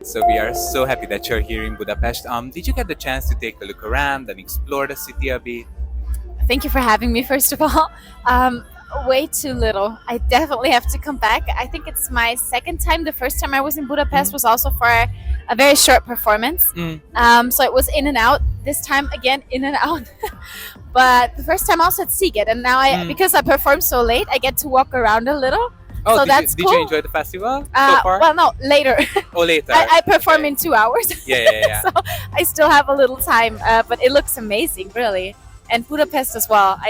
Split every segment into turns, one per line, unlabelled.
So we are so happy that you're here in Budapest. Did you get the chance to take a look around and explore the city a bit?
Thank you for having me, first of all. Way too little. I definitely have to come back. I think it's my second time. The first time I was in Budapest was also for a very short performance. So it was in and out. This time, again, in and out. But the first time also at Sziget. And now, because I performed so late, I get to walk around a little.
Oh,
so
did you enjoy the festival so far?
Well, no, later.
Oh, later.
I perform in 2 hours.
Yeah.
So I still have a little time, but it looks amazing, really. And Budapest as well.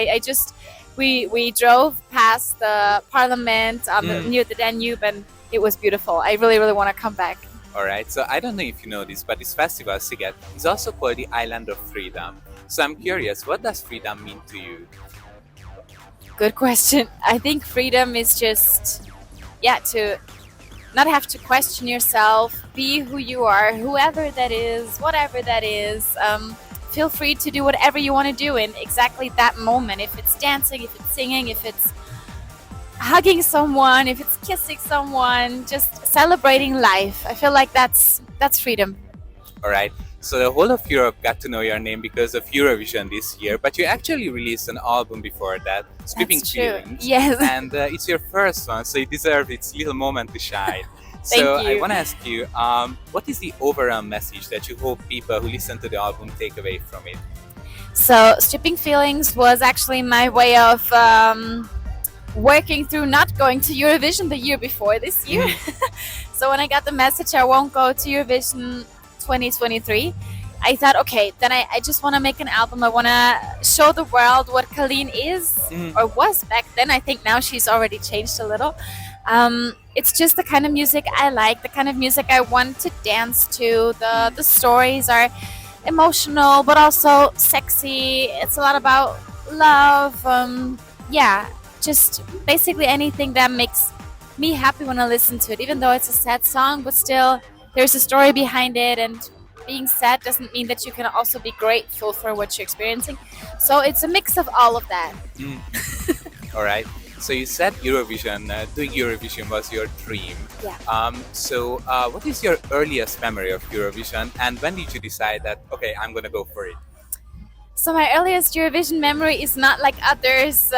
We drove past the parliament near the Danube, and it was beautiful. I really want to come back.
All right. So I don't know if you know this, but this festival, Sziget, is also called the Island of Freedom. So I'm curious, what does freedom mean to you?
Good question. I think freedom is just, to not have to question yourself, be who you are, whoever that is, whatever that is. Feel free to do whatever you want to do in exactly that moment. If it's dancing, if it's singing, if it's hugging someone, if it's kissing someone, just celebrating life. I feel like that's freedom.
All right. So the whole of Europe got to know your name because of Eurovision this year, but you actually released an album before that, Stripping
That's true.
Feelings.
Yes.
And it's your first one, so you deserve its little moment to shine.
Thank
So
you.
I want to ask you, what is the overall message that you hope people who listen to the album take away from it?
So Stripping Feelings was actually my way of working through not going to Eurovision the year before this year. So when I got the message I won't go to Eurovision 2023, I thought, okay, then I just want to make an album. I want to show the world what Kaleen is or was back then. I think now she's already changed a little. It's just the kind of music I like, the kind of music I want to dance to. The stories are emotional but also sexy. It's a lot about love. Just basically anything that makes me happy when I listen to it, even though it's a sad song, but still there's a story behind it, and being sad doesn't mean that you can also be grateful for what you're experiencing. So it's a mix of all of that.
All right. So you said Eurovision, doing Eurovision was your dream.
Yeah.
So what is your earliest memory of Eurovision, and when did you decide that, okay, I'm going to go for it?
So my earliest Eurovision memory is not like others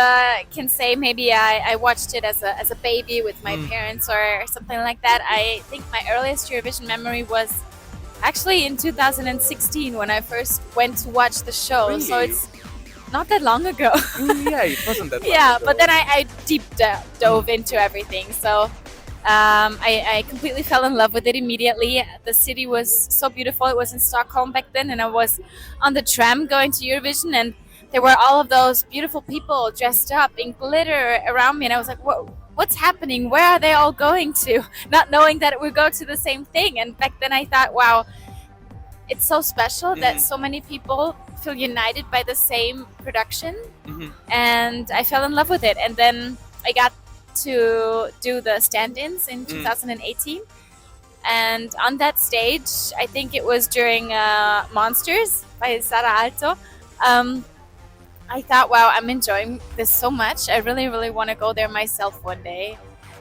can say. Maybe I watched it as a baby with my parents or something like that. I think my earliest Eurovision memory was actually in 2016 when I first went to watch the show.
Really?
So it's not that long ago.
Yeah, it wasn't that long
Yeah,
ago.
but then I deep dove into everything. So I completely fell in love with it immediately. The city was so beautiful. It was in Stockholm back then, and I was on the tram going to Eurovision, and there were all of those beautiful people dressed up in glitter around me, and I was like, what's happening? Where are they all going to? Not knowing that it would go to the same thing. And back then I thought, wow, it's so special that so many people feel united by the same production. And I fell in love with it. And then I got to do the stand-ins in 2018, and on that stage, I think it was during Monsters by Sara Alto, I thought, wow, I'm enjoying this so much. I really want to go there myself one day.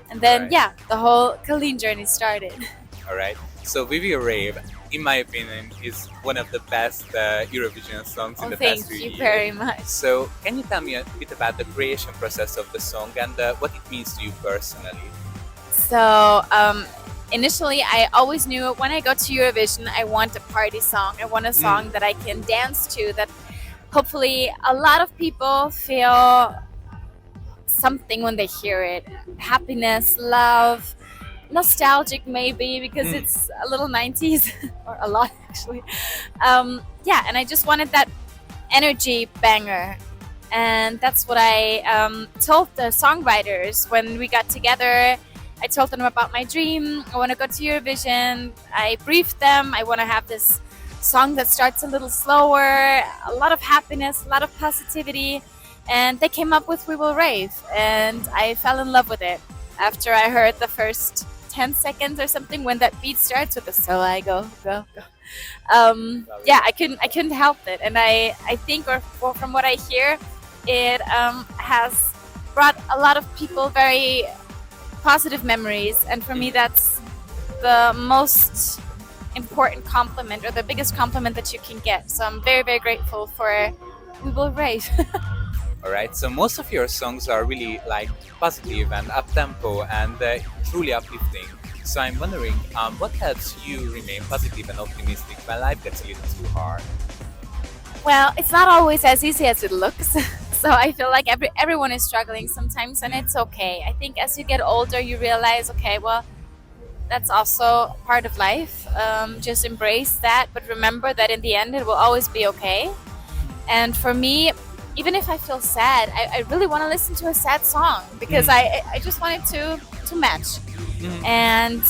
And then
Right.
the whole Kaleen journey started.
All right. So We Will Rave, in my opinion, is one of the best Eurovision songs in the
Thank
past few
you
years.
very much.
So can you tell me a bit about the creation process of the song and what it means to you personally?
So initially, I always knew when I go to Eurovision, I want a party song. I want a song that I can dance to, that hopefully a lot of people feel something when they hear it. Happiness, love, nostalgic maybe, because it's a little 90s, or a lot actually. And I just wanted that energy banger. And that's what I told the songwriters when we got together. I told them about my dream. I want to go to Eurovision. I briefed them. I want to have this song that starts a little slower, a lot of happiness, a lot of positivity. And they came up with We Will Rave. And I fell in love with it after I heard the first 10 seconds or something, when that beat starts with the so I go. I couldn't help it. And I think, or from what I hear, it has brought a lot of people very positive memories, and for me that's the most important compliment or the biggest compliment that you can get. So I'm very, very grateful for We Will Rave.
Alright, so most of your songs are really like positive and up-tempo and truly uplifting. So I'm wondering, what helps you remain positive and optimistic when life gets a little too hard?
Well, it's not always as easy as it looks. So I feel like everyone is struggling sometimes, and it's okay. I think as you get older, you realize, okay, well, that's also part of life. Just embrace that, but remember that in the end, it will always be okay. And for me, even if I feel sad, I really want to listen to a sad song because I just want it to match. And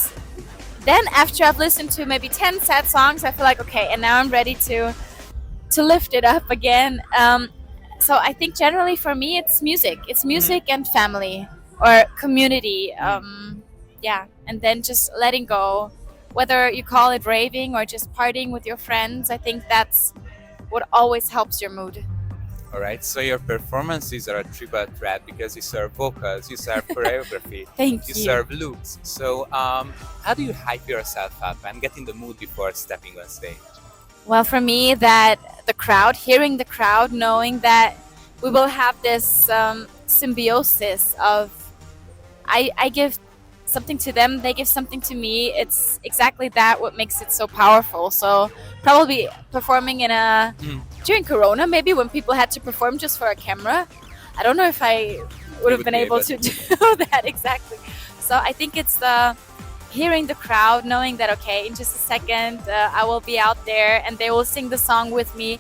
then after I've listened to maybe 10 sad songs, I feel like, okay, and now I'm ready to lift it up again. So I think generally for me, it's music. It's music and family or community. Yeah, and then just letting go, whether you call it raving or just partying with your friends. I think that's what always helps your mood.
Alright, so your performances are a triple threat because you serve vocals, you serve choreography,
Thank
you
you.
serve looks. So how do you hype yourself up and get in the mood before stepping on stage?
Well, for me, that the crowd, hearing the crowd, knowing that we will have this symbiosis of I give something to them, they give something to me. It's exactly that what makes it so powerful. So probably performing in during Corona, maybe when people had to perform just for a camera, I don't know if I would have been able to do that exactly. So I think it's the hearing the crowd, knowing that, okay, in just a second I will be out there and they will sing the song with me,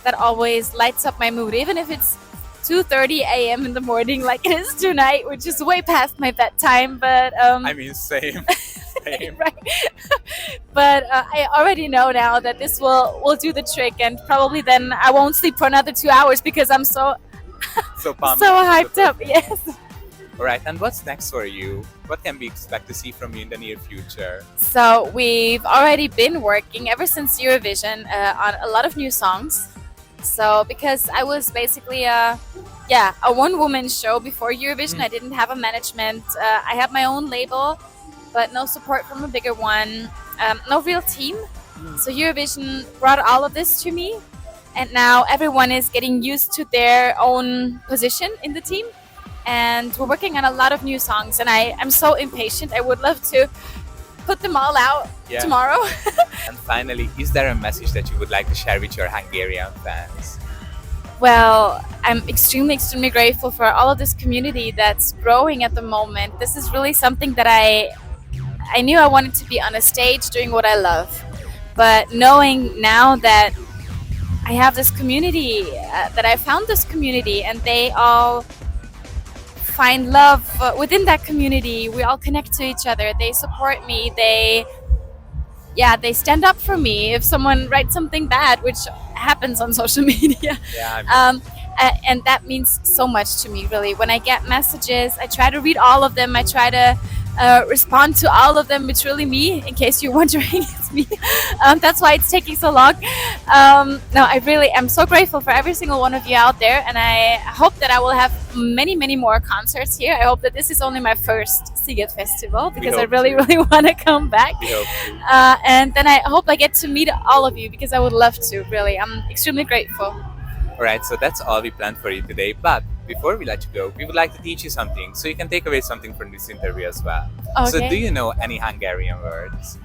that always lights up my mood, even if it's 2:30 a.m. in the morning like it is tonight, which is way past my bedtime, but
I mean, same.
right. But I already know now that this will do the trick, and probably then I won't sleep for another 2 hours because I'm so
pumped.
so hyped up. Yes.
Alright, and what's next for you? What can we expect to see from you in the near future?
So we've already been working ever since Eurovision on a lot of new songs. So because I was basically a one-woman show before Eurovision, I didn't have a management. I had my own label, but no support from a bigger one, no real team. So Eurovision brought all of this to me, and now everyone is getting used to their own position in the team. And we're working on a lot of new songs, and I'm so impatient. I would love to put them all out tomorrow.
And finally, is there a message that you would like to share with your Hungarian fans?
Well, I'm extremely, extremely grateful for all of this community that's growing at the moment. This is really something that I knew I wanted to be on a stage doing what I love. But knowing now that I have this community, that I found this community, and they all find love within that community. We all connect to each other. They support me. They stand up for me if someone writes something bad, which happens on social media. And that means so much to me, really. When I get messages, I try to read all of them. I try to respond to all of them. It's really me, in case you're wondering, it's me. That's why it's taking so long. No, I really am so grateful for every single one of you out there, and I hope that I will have many, many more concerts here. I hope that this is only my first Sziget Festival, because I really, really want to come back. And then I hope I get to meet all of you, because I would love to, really. I'm extremely grateful.
Alright, so that's all we planned for you today, but before we let you go, we would like to teach you something so you can take away something from this interview as well.
Okay.
So do you know any Hungarian words?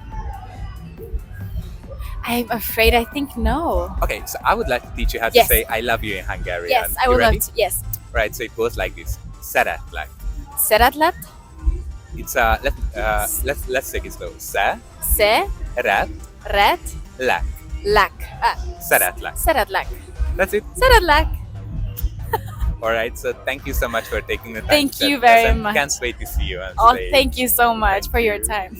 I'm afraid I think no.
Okay, so I would like to teach you how to say I love you in Hungarian.
Yes, I would love to. Yes.
Right, so it goes like this. Szeretlek.
Szeretlek.
It's let's take it slow.
Ret.
Lek.
Lek.
Szeretlek.
Szeretlek.
That's it.
Szeretlek.
Alright, so thank you so much for taking the time.
Thank
to
you
chat with us,
very
and
much.
Can't wait to see you on
Oh,
stage.
thank you so much for your time.